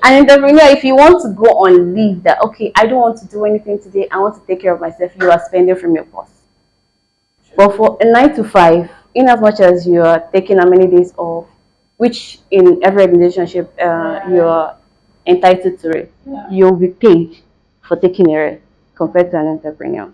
An entrepreneur, if you want to go on leave, that okay, I don't want to do anything today, I want to take care of myself, you are spending from your purse. But for a 9 to 5, in as much as you are taking how many days off, which in every relationship you are entitled to it, you'll be paid for taking a rest compared to an entrepreneur.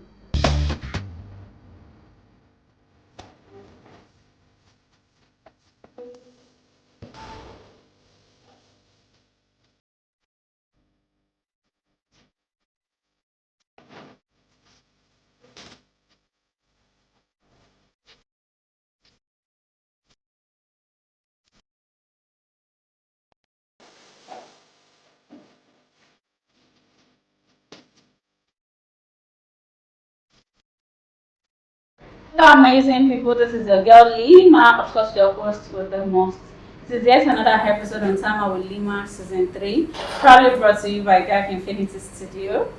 Hello, amazing people. This is your girl Lima. Of course, your host with the most. This is yet another episode on Time with Lima Season 3, proudly brought to you by Gag Infinity Studio.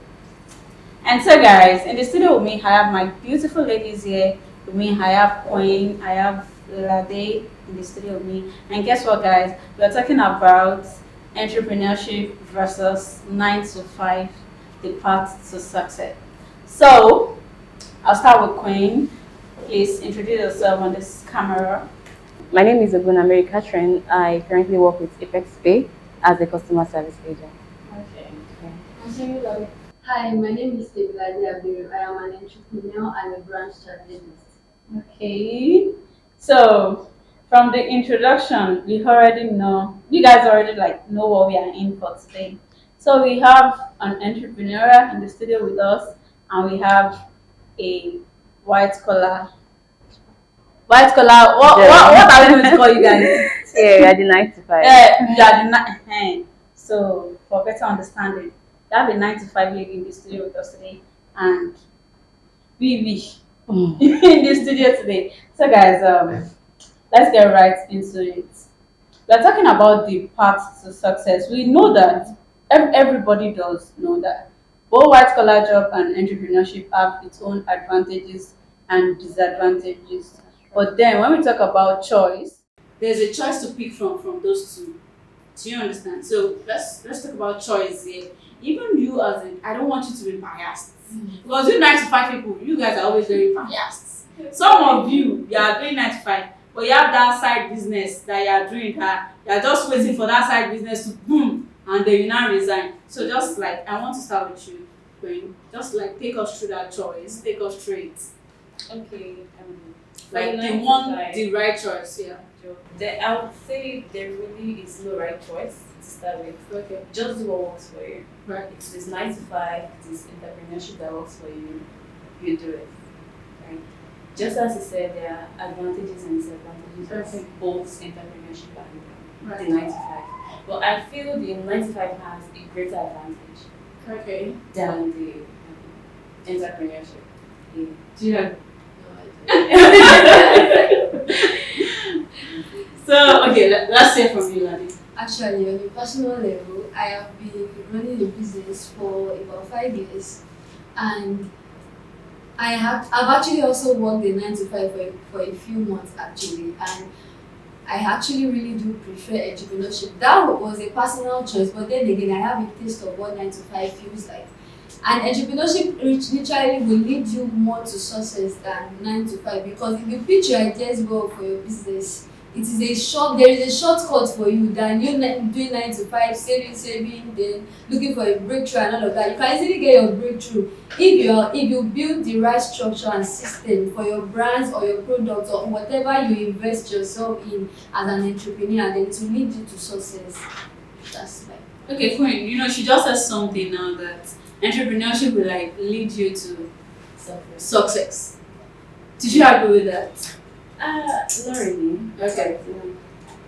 And so, guys, in the studio with me, I have my beautiful ladies here. With me, I have Queen, I have Lade in the studio with me. And guess what, guys? We're talking about entrepreneurship versus 9 to 5, the path to success. So, I'll start with Queen. Please introduce yourself on this camera. My name is Ogbonna Mary Catherine. I currently work with Apex Pay as a customer service agent. Okay. Hi, my name is Temilade Abiru. I am an entrepreneur and a brand strategist. Okay. So, from the introduction, you guys already know what we are in for today. So we have an entrepreneur in the studio with us, and we have a white collar. White collar. What are we going to call you guys? Yeah, we are the 9 to 5. So for better understanding, we have a 9 to 5 lady in the studio with us today, and we in the studio today. So guys, let's get right into it. We're talking about the path to success. We know that everybody does know that both white collar job and entrepreneurship have its own advantages and disadvantages. But then when we talk about choice, there's a choice to pick from those two. Do you understand? So let's talk about choice here. Even you as in, I don't want you to be biased. Because you 9 to 5 people, you guys are always very biased. Some of you are doing 9 to 5, but you have that side business that you are doing that you are just waiting for that side business to boom and then you now resign. So just like I want to start with you, Queen. Just like take us through that choice, take us through it. Okay. Like the right choice, yeah. I would say there really is no right choice to start with. Okay. Just do what works for you. Right. If it is 9 to 5, it is entrepreneurship that works for you, you do it. Right? Just as you said, there are advantages and disadvantages of both entrepreneurship and the 9 to 5. But I feel the 9 to 5 has a greater advantage than the entrepreneurship. Yeah. Do you know? So okay, let's say from you, Ladi. Actually, on a personal level, I have been running a business for about 5 years, and I've actually also worked a 9 to 5 for a few months actually, and I actually really do prefer entrepreneurship. That was a personal choice, but then again, I have a taste of what 9 to 5 feels like. And entrepreneurship literally will lead you more to success than 9 to 5, because if you pitch your ideas well for your business, there is a shortcut for you than you doing 9 to 5, saving, then looking for a breakthrough and all of that. You can easily get your breakthrough if you build the right structure and system for your brands or your products or whatever you invest yourself in as an entrepreneur, then it will lead you to success. That's fine. Okay, Queen, she just said something now that entrepreneurship will like lead you to success. Did you agree with that? Not really. Okay.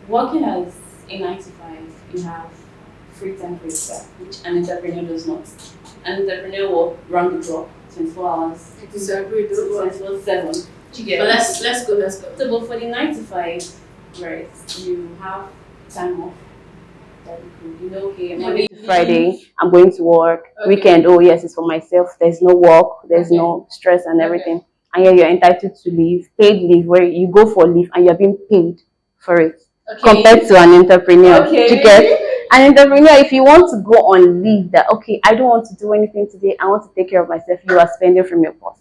Working as a 9 to 5, you have free time for yourself, which an entrepreneur does not. An entrepreneur will run the clock 24 hours. I disagree. 24/7. But let's go. So, but for the 9 to 5, right, you have time off. That you know, okay, Monday to Friday, I'm going to work. Okay. Weekend, oh yes, it's for myself. There's no work, there's no stress and everything. And yet you're entitled to leave, paid leave, where you go for leave and you're being paid for it. Okay. Compared to an entrepreneur. Okay. You get An entrepreneur, if you want to go on leave, that okay, I don't want to do anything today, I want to take care of myself, you are spending from your purse.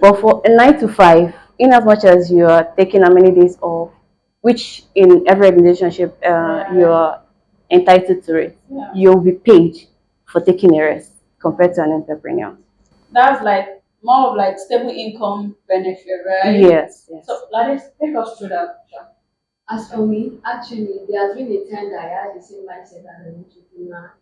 But for a 9 to 5, in as much as you are taking how many days off, which in every relationship you are entitled to it, you'll be paid for taking a rest compared to an entrepreneur. That's like more of like stable income benefit, right? Yes, yes. So let's take us through that. As for me, actually, there has been a time that I had the same mindset as an entrepreneur.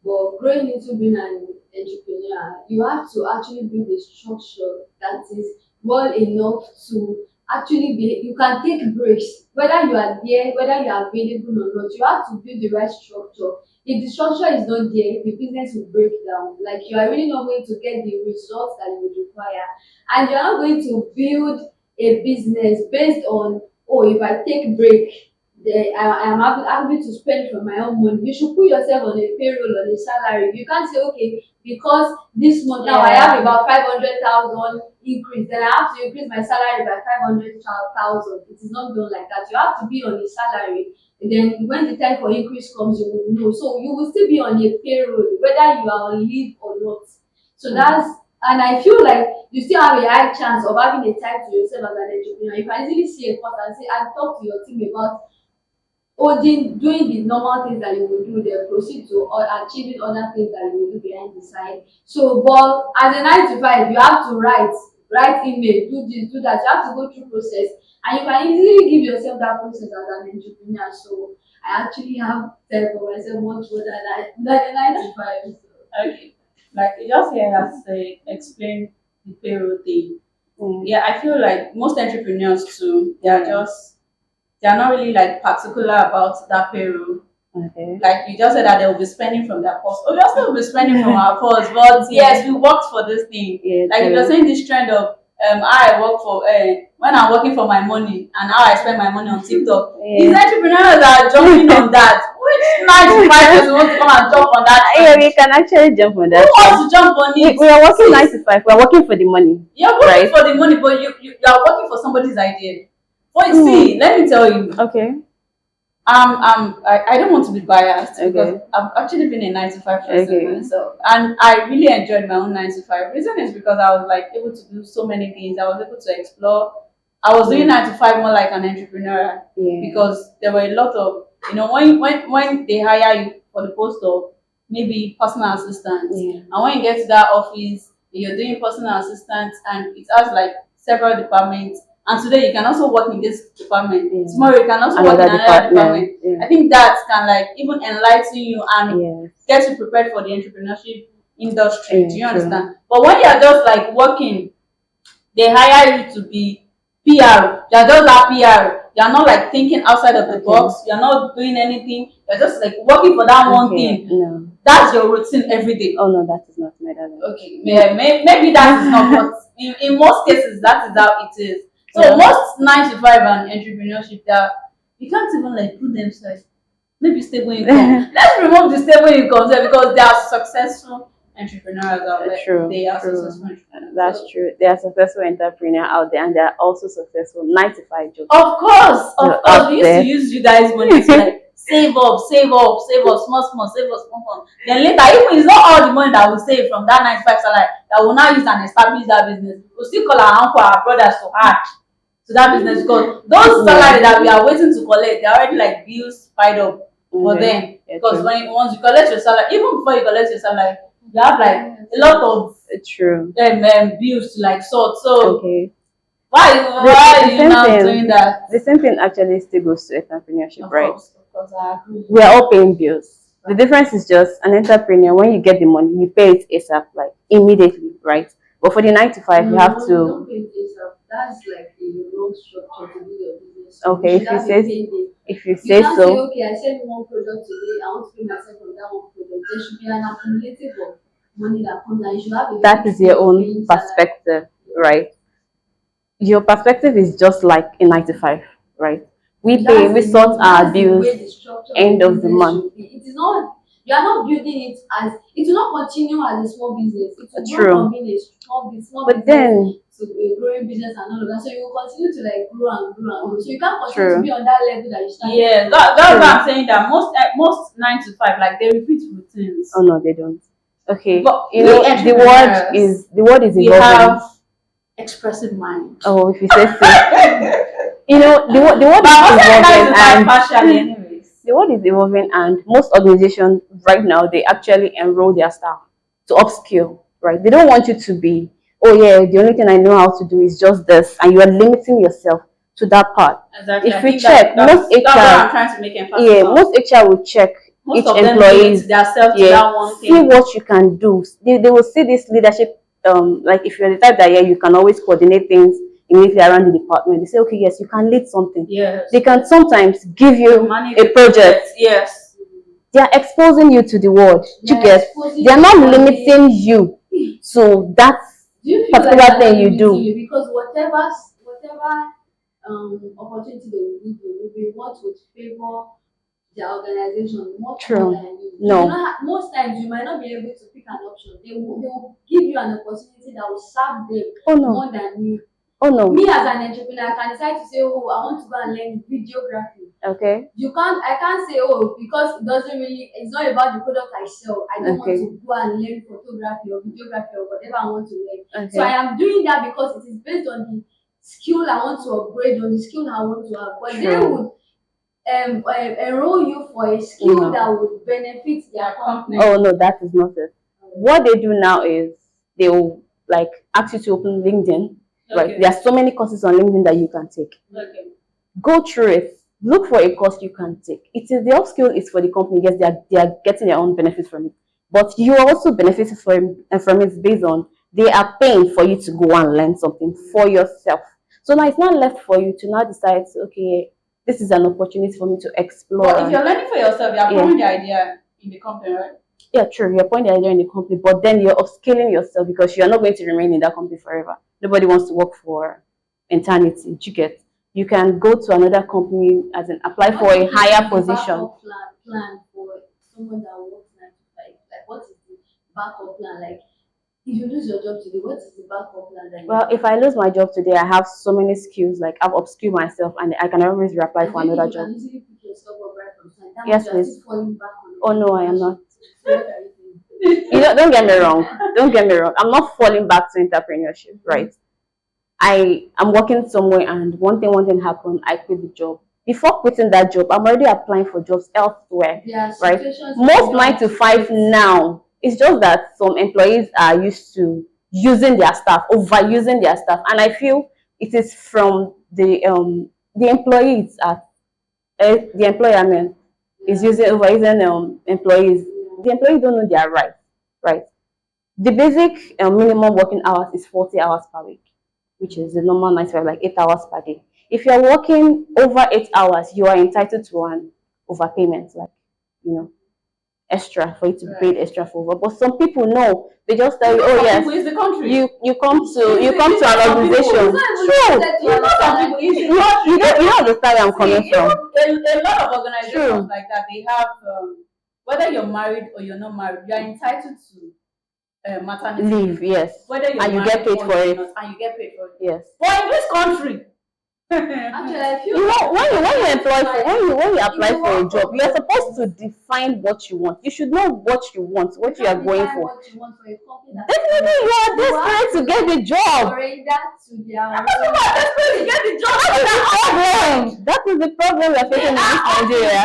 But growing into being an entrepreneur, you have to actually build a structure that is well enough to actually be. You can take breaks, whether you are there, whether you are available or not. You have to build the right structure. If the structure is not there, the business will break down. Like you are really not going to get the results that you would require, and you are not going to build a business based on, oh, if I take break, I am able to spend from my own money. You should put yourself on a payroll, on a salary. You can't say, okay, because this month now I have about 500,000 increase, then I have to increase my salary by 500,000. It is not done like that. You have to be on a salary. And then when the time for increase comes, you will know. So you will still be on a payroll, whether you are on leave or not. So that's, and I feel like you still have a high chance of having a time to yourself as an entrepreneur. You can easily see a course and say, and talk to your team about doing the normal things that you will do, then proceed to or achieving other things that you will do behind the side. So, but as a 9 to 5, you have to write email, do this, do that. You have to go through process, and you can easily give yourself that process as an entrepreneur. So, I actually have time for myself much more than a 9 to 5. So. Okay. Like you just hear us say explain the payroll thing. Yeah, I feel like most entrepreneurs too, they are not really like particular about that payroll. Okay. Like you just said that they will be spending from their purse. Obviously we'll be spending from our purse, but yes, we worked for this thing. Yeah, like if you're saying this trend of how I work for when I'm working for my money and how I spend my money on TikTok. These entrepreneurs are jumping on that. Which 9 to 5 person wants to come and jump on that? Yeah, we can actually jump on that. Who wants to jump on it? We are working 9 to 5. We are working for the money. You're working for the money, but you are working for somebody's idea. But see, let me tell you. Okay. I don't want to be biased because I've actually been a 9 to 5 person myself, and I really enjoyed my own 9 to 5. Reason is because I was like able to do so many things. I was able to explore. I was doing 9 to 5 more like an entrepreneur because there were a lot of when they hire you for the post of maybe personal assistant, and when you get to that office, you're doing personal assistant, and it has like several departments. And today you can also work in this department. Tomorrow you can also work in another department. I think that can like even enlighten you and get you prepared for the entrepreneurship industry. Do you understand? But when you're just like working, they hire you to be PR. You're just that PR. You're not like thinking outside of the box. You're not doing anything. You're just like working for that one thing. No. That's your routine every day. Oh no, that is not my darling. Okay. Yeah, maybe that is not, but in most cases that is how it is. So most 9 to 5 and entrepreneurship, you can't even like put themselves maybe stable income. Let's remove the stable income there because they are successful entrepreneurs out there. True. They are successful entrepreneurs. That's true. They are successful entrepreneurs out there, and they are also successful 9 to 5 jobs. Of course. We used to use you guys' money to like save up, small, save up, small. Then later, even it's not all the money that we save from that 9 to 5 salary that we'll now use and establish that business. We'll still call our uncle, our brothers to add to that business because those salary that we are waiting to collect, they're already like bills piled up for them. Because once you collect your salary, even before you collect your salary, you have like a lot of bills to like sort. So why are you now doing that? The same thing actually still goes to entrepreneurship, right? Of course, I agree. We are all paying bills. The difference is just an entrepreneur, when you get the money, you pay it ASAP, like immediately, right? But for the 9 to 5, you have to. Don't pay it ASAP. That's like a long structure to do your business. Okay, if you say can't so. Say, okay, I sell one product today, I want to pay myself on that one product. There should be an accumulative of money that comes and you should have a That is your own perspective, right? Your perspective is just like a 9 to 5, right? We pay, we sort our bills end of the month. It is not, you are not building it as, it will not continue as a small business. It will True. not be a small business But then to a growing business and all of that. So you will continue to like grow and grow and grow. So you can't continue True. to be on that level that you started. Yeah, that's why I'm saying that most 9 to 5, like they repeat routines. Oh no, they don't. Okay, But you know the word is we evolving. have expressive mind. Oh, if you say so. You know the word But is most 9 evolving to 5 and partially anyways. the word is evolving, and most organizations right now they actually enroll their staff to upskill. Right? They don't want you to be, oh yeah, the only thing I know how to do is just this, and you are limiting yourself to that part. Exactly. If we check, most that's what I'm HR, trying to make emphasis yeah, on. most HR will check Most each of them employee's limit themselves to yeah, that one see thing. what you can do. They will see this leadership, like if you're the type that yeah, you can always coordinate things immediately around the department. They say, okay, yes, you can lead something. Yes. They can sometimes give you Manage a project. Yes. They are exposing you to the world. You get? They are not limiting you to that Do you feel particular like thing you do. Because whatever opportunity they will give you will be what would favor their organization much True. more than you. No. You know, most times you might not be able to pick an option. They will give you an opportunity that will serve them Oh no. more than you. Oh no. Me as an entrepreneur, I can decide to say, oh, I want to go and learn videography. Okay. I can't say, oh, because it's not about the product I sell. I don't want Okay. to go and learn photography or videography or whatever I want to learn. Okay. So I am doing that because it is based on the skill I want to upgrade, on the skill I want to have. But they True. would enroll you for a skill that would benefit their company. Oh no, that is not it. What they do now is they will like ask you to open LinkedIn. Right? Okay. There are so many courses on LinkedIn that you can take. Okay. Go through it. Look for a course you can take. It is the upskill is for the company. Yes, they are getting their own benefits from it. But you are also benefiting from it based on they are paying for you to go and learn something for yourself. So now it's not left for you to now decide, okay, this is an opportunity for me to explore. But if you're learning for yourself, you're pouring the idea in the company, right? Yeah, true. You're pouring the idea in the company, but then you're upscaling yourself because you're not going to remain in that company forever. Nobody wants to work for eternity. You get? You can go to another company as an apply for a higher position. Plan for someone that works 9 to 5. Like, what is the backup plan? Like, if you lose your job today, what is the backup plan? That Well, if I lose my job today, I have so many skills. Like I've upskilled myself, and I can always reapply for another job. You can easily pick yourself up right from time. Yes, please. Falling back on Oh no, I am not. So what are you doing? You know, don't get me wrong. Don't get me wrong. I'm not falling back to entrepreneurship, right? I'm working somewhere, and one thing happened. I quit the job. Before quitting that job, I'm already applying for jobs elsewhere, right? Most 9 to 5 now. It's just that some employees are used to using their staff, overusing their staff, and I feel it is from the employees at the employer. I mean, is overusing employees. The employees don't know their rights, right? The basic minimum working hours is 40 hours per week, which is the normal 9 to 5, like 8 hours per day. If you're working over 8 hours, you are entitled to an overpayment, like, you know, extra for you to be paid extra for over. But some people know, they just tell you, oh yes, you come to an organization. True. You don't understand where I'm coming from. A lot of organizations like that, they have whether you're married or you're not married, you are entitled to maternity leave, yes. Whether you're and you get paid for it. And you get paid for it. Yes. But in this country, actually, I feel you know, when you apply for a job, you're supposed to define what you want. You should know what you want, what you are going for. What you want for a company. Definitely, you are desperate to get the job. That is the problem we're facing in this Nigeria.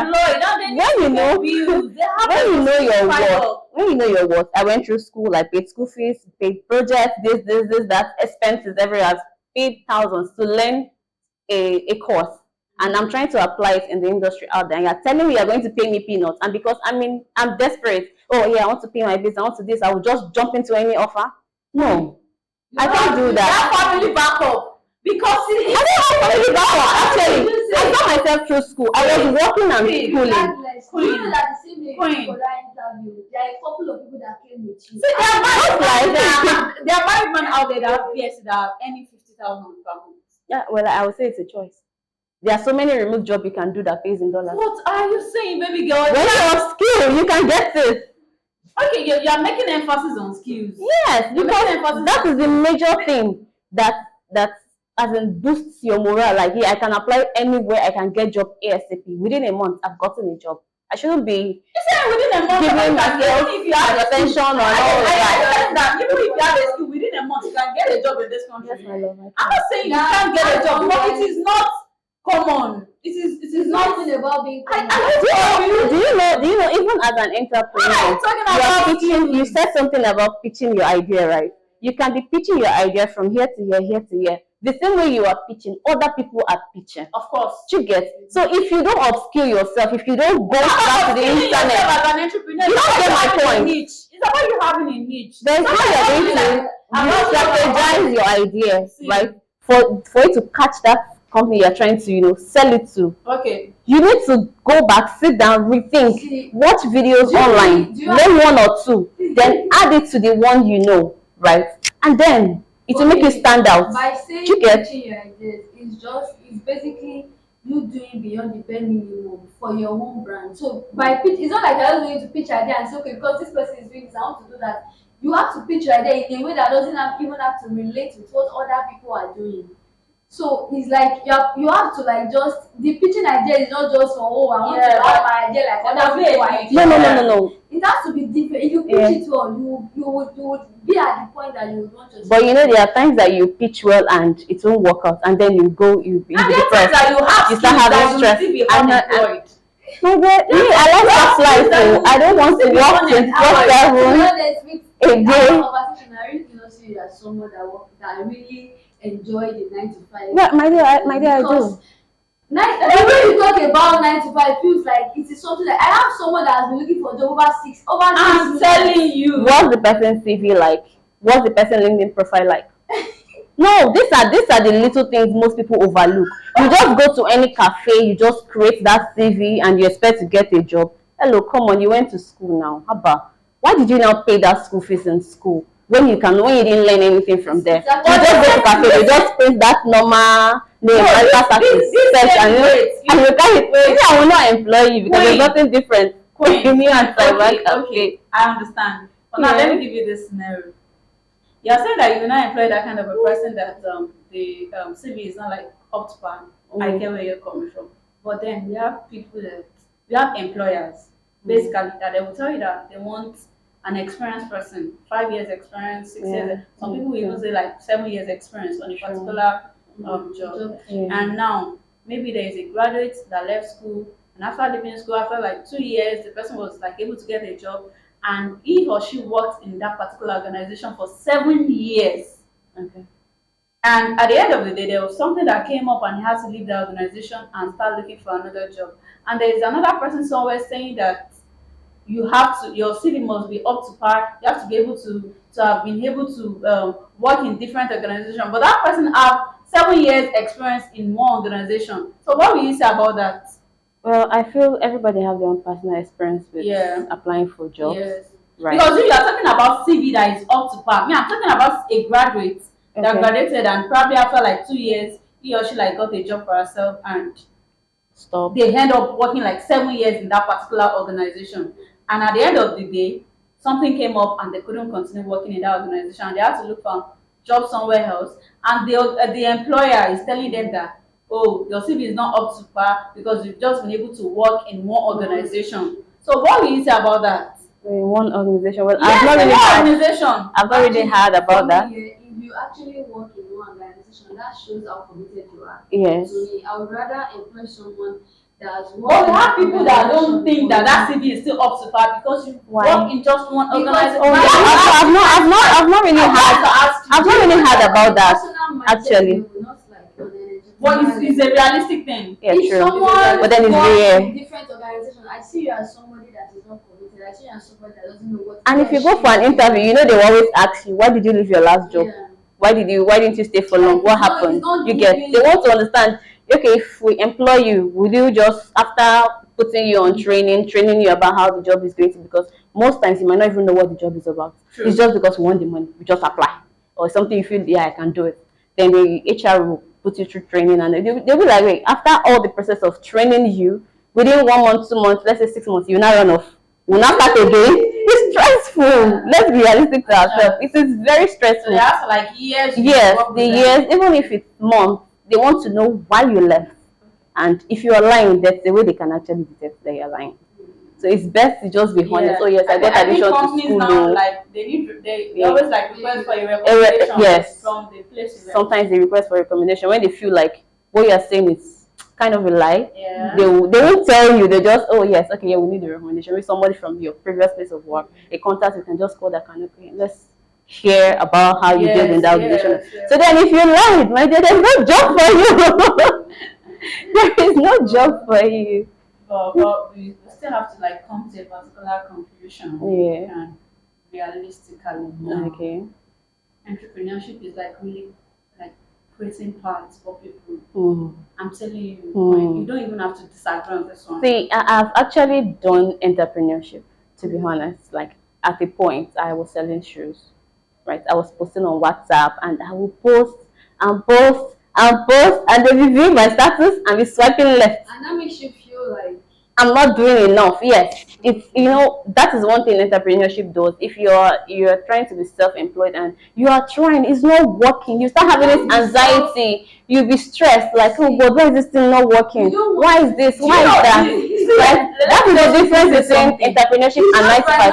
When you know your worth, I went through school, I paid school fees, paid projects, this, that, expenses, everywhere. Paid thousands to learn a course, and I'm trying to apply it in the industry out there. And you're telling me you're going to pay me peanuts, and because I'm desperate. Oh yeah, I want to pay my bills. I want to this. I will just jump into any offer. No, I can't do that. That family backup. Because I don't have family backup. Actually, I saw myself through school. I was working and schooling. You know that the same day for that interview, there are a couple of people that came with you. See, there are married men out there that have BSc that are earning 50,000 per month. Yeah, well, I would say it's a choice. There are so many remote jobs you can do that pays in dollars. What are you saying, baby girl? When you have skill, you can get it. Okay, you're making emphasis on skills. Yes, because that is the major thing. that as in boosts your morale. Like, yeah, I can apply anywhere, I can get job ASAP. Within a month, I've gotten a job. I shouldn't be Within a month, giving myself that attention or all that. Even if you have a skill, within a month, you can get a job in this country. Yes, my love. I'm not saying you can't get a job, but it is not common. It is not Nothing about being common. Do you know, even as an entrepreneur, you said something about pitching your idea, right? You can be pitching your idea from here to here to here. The same way you are pitching, other people are pitching. Of course. You get? So if you don't upskill yourself, if you don't go back to the internet, as an entrepreneur, you don't get my point. It's about you having a niche. There's no way you're going to strategize your idea, right? For you to catch that company you're trying to, sell it to. Okay. You need to go back, sit down, rethink, watch videos online, learn one or two, then add it to the one you know, right? And then it will make you stand out. By saying you get? pitching your ideas, it's basically you doing beyond the bare minimum for your own brand. So by pitch, it's not like you're just going to pitch idea and say, okay, because this person is doing this, I want to do that. You have to pitch your idea in a way that doesn't even have to relate with what other people are doing. So it's like you have to like just the pitching idea is not just for I want to have my idea like other people are. No. It has to be different. If you pitch it well, you would be at the point that you would want to. But there are times that you pitch well and it won't work out, and then you be depressed. You start having stress. No, but I like that life. So I don't want to work 24/7 a day. I really do not see you as someone that really enjoy the 9 to 5. Yeah, my dear, I do. The way you talk about 9 to 5 feels like it is something like I have someone that has been looking for a job over 6 I'm telling you. What's the person's CV like? What's the person's LinkedIn profile like? No, these are the little things most people overlook. You just go to any cafe, you just create that CV, and you expect to get a job. Hello, come on, you went to school now. Haba, why did you now pay that school fees in school when you didn't learn anything from there? You just go to cafe, you just print that normal name, and you can't. Maybe I will not employ you because there's nothing different. Okay, I understand. But now let me give you this scenario. You're saying that you will not employ that kind of a person that the CV is not like up to par. I get where you're coming from. But then we have employers basically that they will tell you that they want an experienced person, 5 years experience, 6 years. Some people will even say like 7 years experience on a particular job. And now maybe there is a graduate that left school, and after leaving school, after like 2 years, the person was like able to get a job, and he or she worked in that particular organization for 7 years. Okay. And at the end of the day, there was something that came up and he had to leave the organization and start looking for another job. And there is another person somewhere saying that your CV must be up to par. You have to be able to have been able to work in different organizations. But that person have 7 years experience in one organization. So what will you say about that? Well, I feel everybody have their own personal experience with applying for jobs. Yes. Right. Because you are talking about CV that is up to par. I'm talking about a graduate that graduated and probably after like 2 years, he or she like got a job for herself and they end up working like 7 years in that particular organization. And at the end of the day, something came up and they couldn't continue working in that organization. And they had to look for a job somewhere else. And the employer is telling them that, oh, your CV is not up to par because you've just been able to work in one organization. So what will you say about that? In one organization? Well, yes, I've not really heard about that. If you actually work in one organization, that shows how committed you are. Yes. To me, I would rather employ someone that. But we have people that don't think that CV is still up to par because you work in just one organization. I've not really heard about that actually. But it's a realistic thing. Yeah, if true. Someone but then it's rare. Different organization. I see you as somebody that is not committed. I see you as somebody that doesn't know what. And if you go for an interview, they will always ask you, why did you leave your last job? Yeah. Why didn't you stay for long? What happened? They want to understand. Okay, if we employ you, will you just after putting you on training you about how the job is going to? Because most times you might not even know what the job is about. True. It's just because we want the money, we just apply, or something you feel I can do it. Then the HR will put you through training, and they'll be like, wait, after all the process of training you, within 1 month, 2 months, let's say 6 months, you now run off. Will not start again. It's stressful. stressful. Let's be realistic to ourselves. It is very So stressful. they have like years. you Yes, work the with them. years, even if it's months, they want to know why you left. And if you are lying, that's the way they can actually detect that you're lying. So it's best to just be honest. Oh yes, I got think admission to companies school. now No. like they Yeah. always like request for a recommendation Yes. from the place you went. Sometimes they request for recommendation when they feel like what you're saying is kind of a lie. Yeah. They won't tell you. They just, oh yes, okay, yeah, we need a recommendation. Maybe somebody from your previous place of work, a contact, you can just call that kind of thing. Let's hear about how you did in that organization. yes. So then if you lied, my dear, there's no job for you. There is no job for you. But we still have to like come to a particular conclusion. Yeah. And realistically, Okay. entrepreneurship is like really like creating paths for people. Mm. I'm telling you, Mm. you don't even have to disagree on this one. See, I've actually done entrepreneurship, to be honest. Like at a point, I was selling shoes, right? I was posting on WhatsApp, and I will post and post and post, and they will view my status and be swiping left. And that makes you feel like I'm not doing enough. Yes, it's that is one thing entrepreneurship does. If you're trying to be self-employed and you are trying, it's not working. You start having this anxiety. You'll be stressed, like, oh God, why is this thing not working? Why is this? Why is that? Like, that is the difference between entrepreneurship and 9 to 5.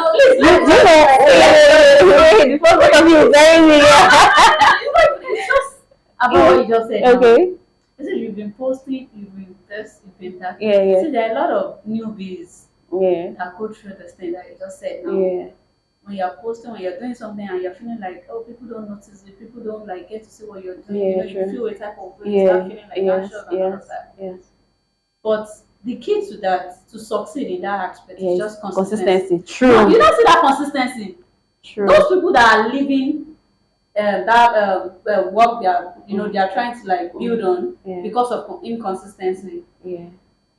Wait, before both of you bury me. About what you just said. Okay. You said you've been posting, you've been this, you've been that. Yeah. See, there are a lot of newbies Yeah. that go through this thing that you just said now. Yeah. When you're posting, when you're doing something and you're feeling like, oh, people don't notice it, people don't like get to see what you're doing. Yeah, you true. feel a type of way, you start feeling like anxious and all of that. Yes. But the key to that, to succeed in that aspect, is just consistency. Consistency. True. No, you don't see that consistency. True. Those people that are living that work they are, they are trying to like build on because of inconsistency. Yeah.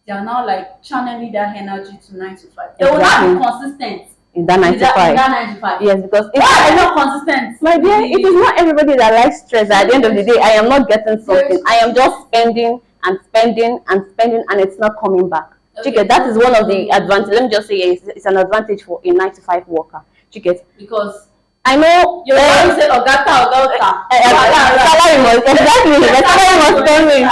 They are now like channeling their energy to 9 to 5. They will not be consistent in that 9 to 5. In that 9 to 5. Yes, because why are they not consistent? My dear, it is not everybody that likes stress. At the end of the day, I am not getting something. I am just spending and spending and spending, and it's not coming back. Okay. That is one of the advantages. Let me just say it's an advantage for a 9 to 5 worker. Because I know you always say Ogata. Salary must exactly. The salary must come in.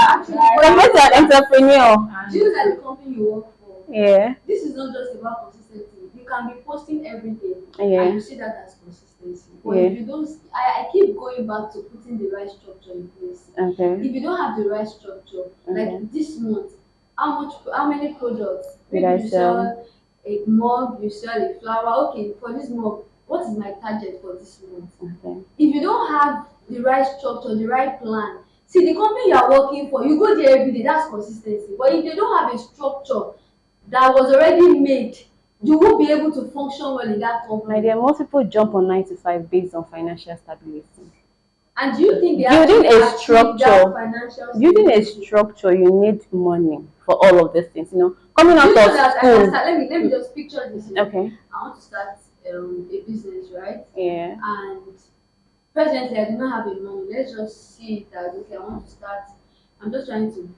Compared to an entrepreneur. do you like the company you work for? Yeah. This is not just about consistency. You can be posting every day, Yeah. and you see that as consistency. But Yeah. if you don't, I keep going back to putting the right structure in place. Okay. If you don't have the right structure, like this month, how many products? Did I Maybe you sell? sell a mug, you sell a flower. Okay, for this month, what is my target for this month? Okay. If you don't have the right structure, the right plan, see the company you are working for, you go there every day, that's consistency. But if they don't have a structure that was already made, you won't be able to function well in that company. My dear, most people jump on 9 to 5 based on financial stability. And do you think they Building actually a achieve structure, that financial building a stability? structure, you need money for all of these things. Coming Do out you know of that I school. can start, let me just picture this. Okay. I want to start a business, right? Yeah. And presently I do not have the money. Let's just see that okay, I want to start. I'm just trying to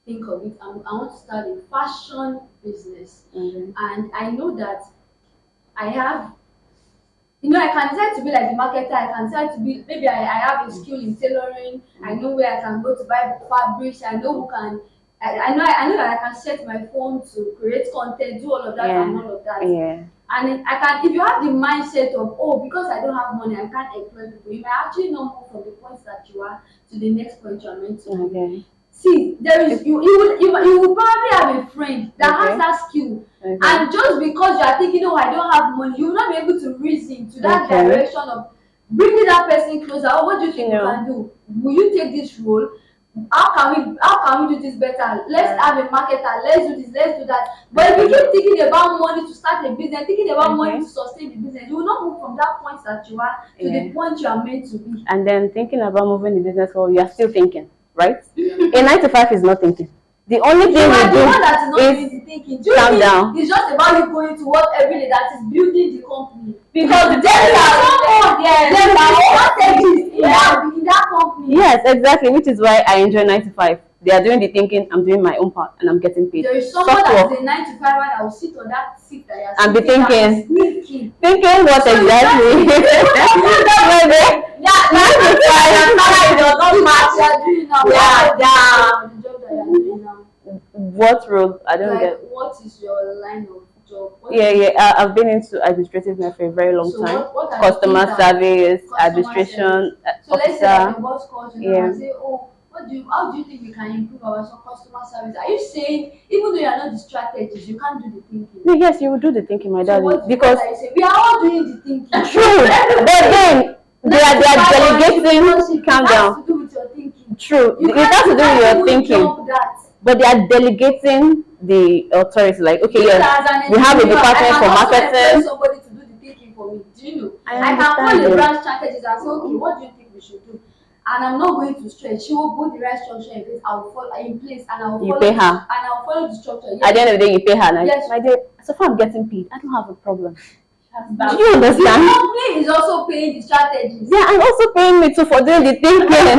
think of it. I want to start a fashion business, and I know that I have. I can decide to be like the marketer. I can decide to be maybe I have a skill in tailoring. I know where I can go to buy fabrics. I know who can. I know that I can set my phone to create content, do all of that and all of that. Yeah. And I can, if you have the mindset of, oh, because I don't have money, I can't employ people, you may actually not move from the point that you are to the next point you are meant to. Okay. See, there is you will probably have a friend that has that skill, and just because you are thinking, oh, I don't have money, you will not be able to reason to that direction of bringing that person closer. Oh, what do you think you can do? Will you take this role? How can we do this better? Let's have a marketer, let's do this, let's do that. But if you keep thinking about money to start a business, thinking about money to sustain the business, you will not move from that point that you are to the point you are meant to be. And then thinking about moving the business forward, you are still thinking, right? A 9 to 5 is not thinking. The only thing we do is calm down. It's just about you going to work every day that is building the company. Because there are strategies in that company. Yes, exactly, which is why I enjoy 9 to 5. They are doing the thinking, I'm doing my own part, and I'm getting paid. There is someone Soft that work is a 9 to 5 that will sit on that seat that you are and be sitting down thinking, thinking. thinking what exactly? It does not match. You are doing now. The job that you are doing now. What role? I don't Like, get. what is your line of job? I've been into administrative now for a very long So time. what are the Customer things that service, customer administration, service? So let's say that officer. your boss calls you Yeah. and say, oh, how do you think we can improve our customer service? Are you saying even though you are not the strategist, you can't do the thinking? No, yes, you will do the thinking, my So daddy. what are you saying? We are all doing the thinking. True, but then they are delegating. Calm It has down. to do with your thinking. True, You it has to do with your can't even thinking. jump that. But they are delegating the authority. Like, okay, You yes, as an we have a entrepreneur, department for I can also employ marketing. somebody to do the thinking for me. Do you know? I I can call understand a you. branch strategist and say, okay, what do you think we should do? And I'm not going to stretch. She will put the right structure in place. I will follow in place, and I will You follow pay her. and I will follow the structure. Yes. At the end of the day, you pay her. Now, Yes. my dear, so far I'm getting paid. I don't have a problem. Do That's you The understand? company is also paying the strategist. Yeah, and also paying me too for doing the thinking.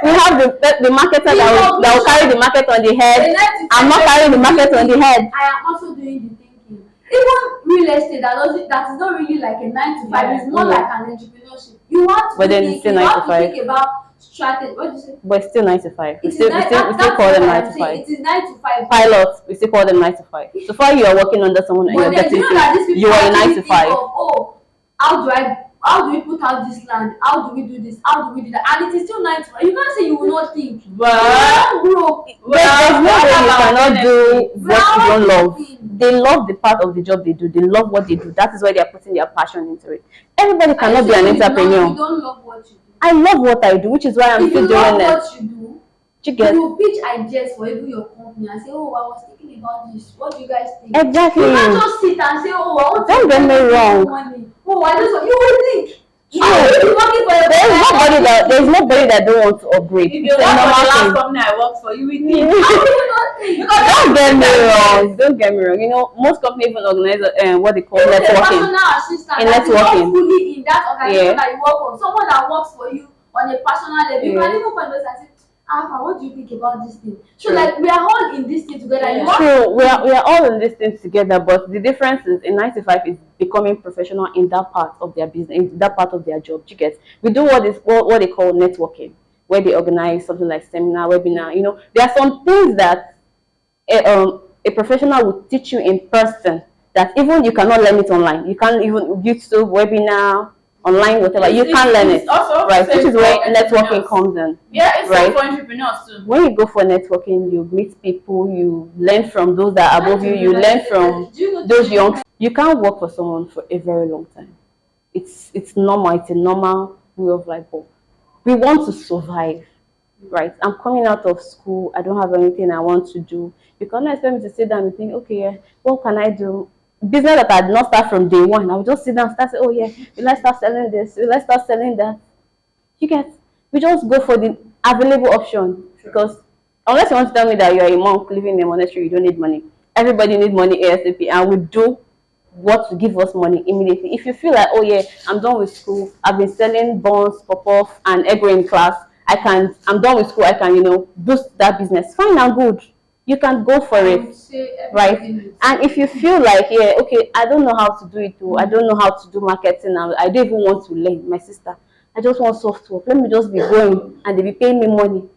We have the marketer that will carry the market on the head. I'm not carrying the market on the head. I am also doing the thinking. Even real estate that is not really like a 9 to 5. Yeah. It's more like an entrepreneurship. You have to But then think, it's still you 9 to have to 5. think about strategy. What do you say? But it's still 9 to 5. We It is still call them 9 to 5. It is 9 to 5. Pilots, we still call them 9 to 5. So far you are working under someone and But you're then do getting you know that these paid. people You are a actually 9 to think 5. of, oh, how do we put out this land? How do we do this? How do we do that? And it is still 9 to 5. You can't say you will not think. Well, Bro, There's no way you cannot do We what are you don't all love. thinking. They love the part of the job they do. They love what they do. That is why they are putting their passion into it. Everybody cannot be an You entrepreneur. don't love what you do. I love what I do, which is why I'm If you still love doing it. what you do, You get you pitch ideas for even your company and say, oh, I was thinking about this. What do you guys think? exactly. You can't just sit and say, oh, I want to Don't get me spend wrong. money. Oh, I just want. You will think. True. You're working for your There's nobody that don't want to upgrade. if It's you a work for the normal last thing. company I worked for, you will think. How do you not think? Don't get me wrong. Don't get me wrong. You know, most companies even organize what they call Even a networking. personal assistant In that is not networking. fully in that organization Yeah. that you work for, someone that works for you on a personal level, you Yeah. can even call those and say, Alpha, what do you think about this thing? So True. like we are all in this thing together. You want True, we are all in this thing together, but the difference is in 95 is becoming professional in that part of their business, in that part of their job. You get, we do what they call networking, where they organize something like seminar, webinar. You know, there are some things that a professional will teach you in person that even you cannot learn it online. You can't even YouTube webinar, online, whatever. You can't learn it, also right? Which is where networking entrepreneurs. comes in. Yeah, it's Right. for entrepreneurs too. When you go for networking, you meet people, you learn from those that are above you, you learn from Do you know those young. You can't work for someone for a very long time. It's normal. It's a normal way of life. But we want to survive, right? I'm coming out of school. I don't have anything I want to do. You cannot expect me to sit down and think, okay, yeah, what can I do? Business that I did not start from day one. I would just sit down and start saying, oh yeah, let's start selling this. Let's start selling that. You get, we just go for the available option because unless you want to tell me that you're a monk living in a monastery, you don't need money. Everybody needs money ASAP, and we do what will give us money immediately. If you feel like, oh yeah, I'm done with school, I've been selling buns, pop-off, and egg roll in class, I'm done with school, I can, boost that business. Fine and good. You can go for it. Right. And if you feel like, yeah, okay, I don't know how to do it too, I don't know how to do marketing, I don't even want to learn, my sister, I just want software. Let me just be going and they be paying me money.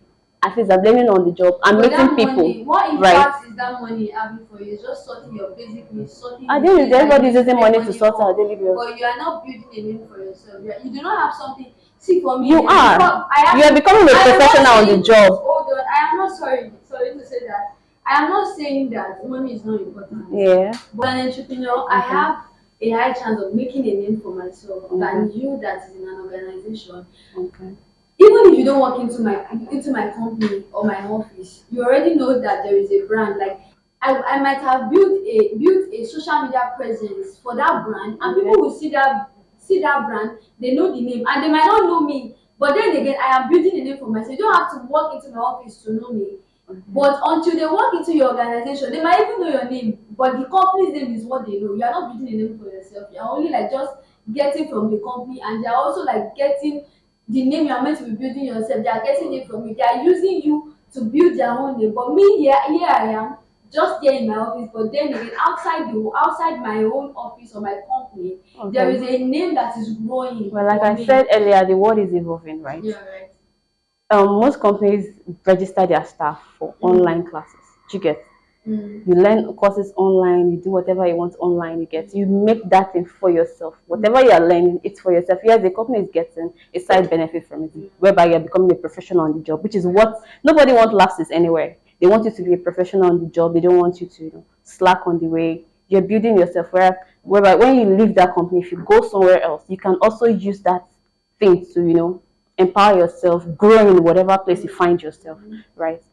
At least I'm learning on the job. I'm meeting people. What right? impact is that money having for you? It's just sorting your basic needs, sorting. I think everybody's using money to sort out daily bills. But you are not building a name for yourself. You do not have something. See, for me, You are. You are becoming a professional on the job. Hold on. I am not sorry to say that. I am not saying that money is not important. Yeah. But an entrepreneur, I have a high chance of making a name for myself than you that is in an organization. Okay. Even if you don't walk into my company or my office, you already know that there is a brand. Like I might have built a social media presence for that brand, and people will see that brand, they know the name, and they might not know me. But then again, I am building a name for myself. You don't have to walk into my office to know me. But until they walk into your organization, they might even know your name, but the company's name is what they know. You are not building a name for yourself. You are only like just getting from the company, and they are also like getting the name you are meant to be building yourself. They are getting it from you. They are using you to build their own name. But me here I am, just there in my office. But then again, outside my own office or my company, there is a name that is growing. Well, like I said earlier, the world is evolving, right? Yeah, right. Most companies register their staff for online classes. Do you get? You learn courses online, you do whatever you want online, you make that thing for yourself. Whatever you are learning, it's for yourself. Yes, the company is getting a side benefit from it, whereby you're becoming a professional on the job, which is what nobody wants lapses anywhere. They want you to be a professional on the job. They don't want you to slack on the way. You're building yourself, whereby when you leave that company, if you go somewhere else, you can also use that thing to empower yourself, grow in whatever place you find yourself, right?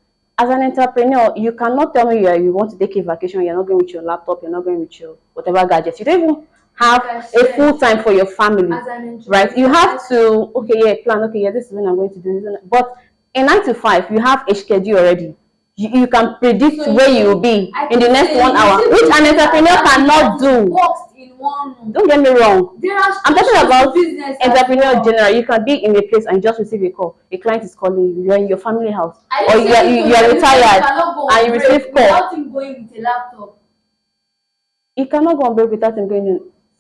As an entrepreneur, you cannot tell me you want to take a vacation, you're not going with your laptop, you're not going with your whatever gadgets. You don't even have a full time for your family, right? You have to, plan, this is when I'm going to do this. But in 9 to 5, you have a schedule already. You can predict where you will be in the next 1 hour, which an entrepreneur cannot do. Don't get me wrong. I'm talking about entrepreneur general. You can be in a place and you just receive a call. A client is calling you. You're in your family house, or you're retired and you receive call. Without him going with a laptop. You cannot go on break without him going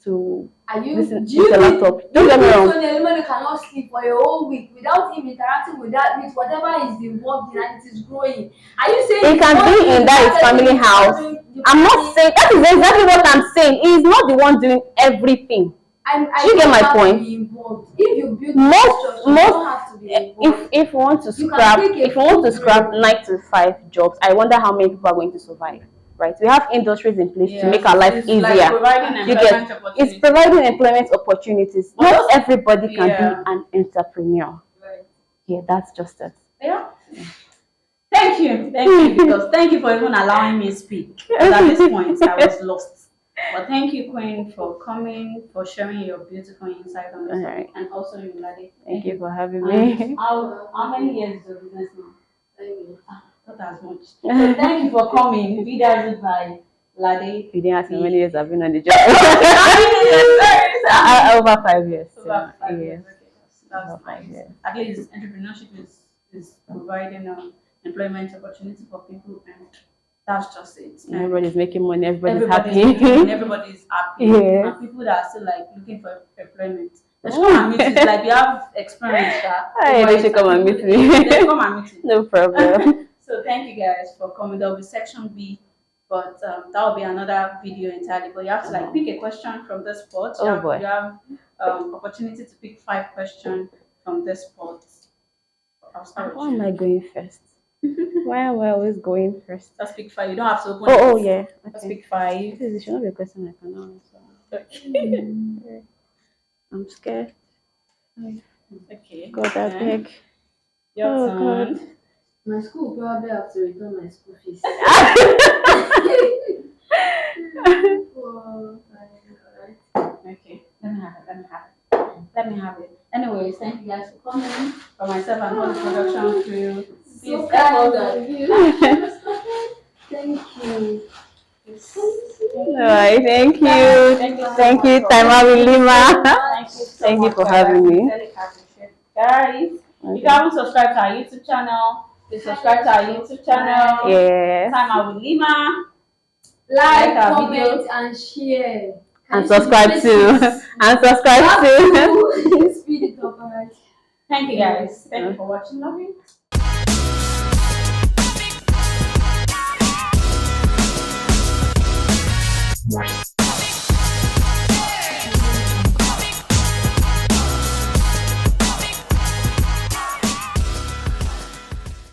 to listen Do you with a laptop. Don't get me wrong. You cannot sleep for a whole week without him interacting with whatever is involved in and it is growing. Are you saying he can be in that family house? I'm not saying that is exactly what I'm saying. He's not the one doing everything. You get my point? If you build most you don't have to be involved. If you want to scrap 9 to 5 jobs, I wonder how many people are going to survive. Right, we have industries in place to make our life easier. It's providing employment opportunities. Not everybody can be an entrepreneur. Right. Yeah, that's just it. Yeah. Thank you, because thank you for even allowing me to speak. Because at this point, I was lost. But thank you, Queen, for coming, for sharing your beautiful insight on this topic, and also you, Lade. Thank you for having me. How many years is your business now? Not as much. So thank you for coming. Be there by Lade. You didn't ask how many years I've been on the job. Over 5 years. Over 5 years. Okay. That's nice. At least entrepreneurship is providing employment opportunity for people, and that's just it. Everybody's making money. Everybody's happy. Everybody's happy. Yeah. And people that are still looking for employment. Let's come and meet you. You have experience. They should come and meet me. Let's come and meet you. No problem. So thank you guys for coming. There will be section B, but that will be another video entirely. But you have to pick a question from this spot. You have opportunity to pick 5 questions from this spot. Why am I going first? Why am I always going first? Let's pick 5. You don't have to open. Oh yeah. Okay. Let's pick 5. This should not be a question I cannot answer. Okay. I'm scared. Okay. God, that big. Your turn. God. My school probably have to return my school fees. Okay, let me have it. Anyways, thank you guys for coming. For myself and all the production crew. So kind of you. Thank you. Alright, thank you. Thank you, Temilade Lima. Thank you for having me. Guys, you haven't subscribed to our YouTube channel, please subscribe to our YouTube channel. Yeah. Temilade Lima. Like, comment, and share. And subscribe to. Speed it up, alright. Thank you guys. Thank you for watching. Love you.